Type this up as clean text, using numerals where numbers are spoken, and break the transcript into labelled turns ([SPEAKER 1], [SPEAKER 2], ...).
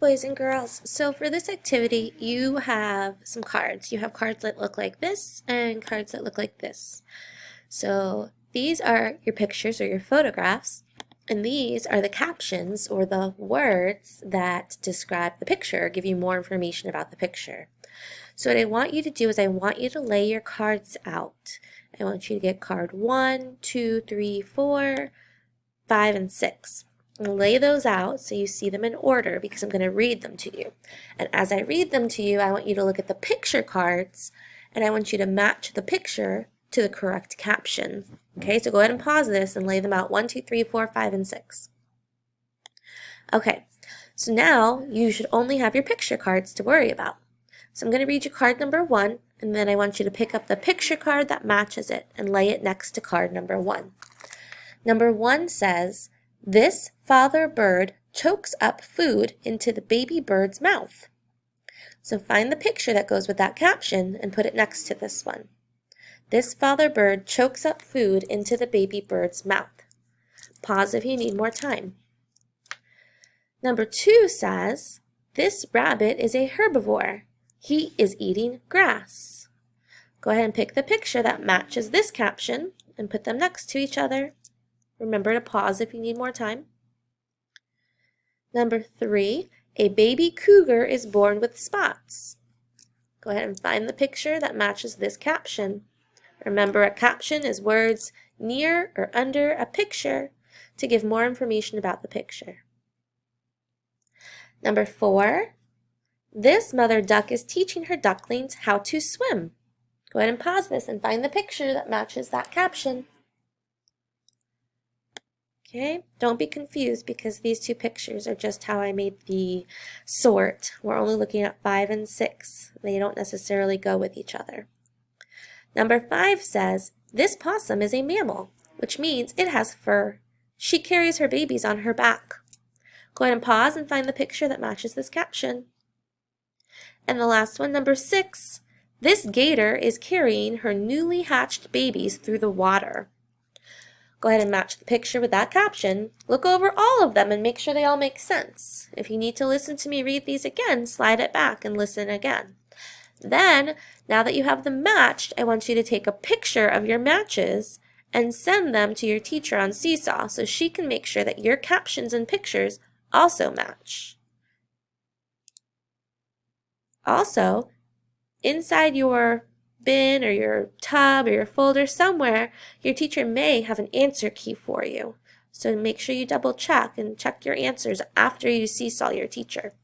[SPEAKER 1] Boys and girls, so for this activity, you have some cards. You have cards that look like this and cards that look like this. So these are your pictures or your photographs, and these are the captions or the words that describe the picture, give you more information about the picture. So what I want you to do is I want you to lay your cards out. I want you to get card 1, 2, 3, 4, 5, and 6. Lay those out so you see them in order because I'm going to read them to you. And as I read them to you, I want you to look at the picture cards and I want you to match the picture to the correct caption. Okay, so go ahead and pause this and lay them out 1, 2, 3, 4, 5, and 6. Okay, so now you should only have your picture cards to worry about. So I'm going to read you card number 1 and then I want you to pick up the picture card that matches it and lay it next to card number 1. Number 1 says, "This father bird chokes up food into the baby bird's mouth." So find the picture that goes with that caption and put it next to this one. This father bird chokes up food into the baby bird's mouth. Pause if you need more time. Number 2 says, "This rabbit is a herbivore. He is eating grass." Go ahead and pick the picture that matches this caption and put them next to each other. Remember to pause if you need more time. Number 3, "A baby cougar is born with spots." Go ahead and find the picture that matches this caption. Remember, a caption is words near or under a picture to give more information about the picture. Number 4, "This mother duck is teaching her ducklings how to swim." Go ahead and pause this and find the picture that matches that caption. Okay, don't be confused because these two pictures are just how I made the sort. We're only looking at 5 and 6. They don't necessarily go with each other. Number 5 says, "This possum is a mammal," which means it has fur. She carries her babies on her back. Go ahead and pause and find the picture that matches this caption. And the last one, number 6, "This gator is carrying her newly hatched babies through the water." Go ahead and match the picture with that caption. Look over all of them and make sure they all make sense. If you need to listen to me read these again, slide it back and listen again. Then, now that you have them matched, I want you to take a picture of your matches and send them to your teacher on Seesaw so she can make sure that your captions and pictures also match. Also, inside your bin or your tub or your folder somewhere, your teacher may have an answer key for you. So make sure you double check and check your answers after you seesaw your teacher.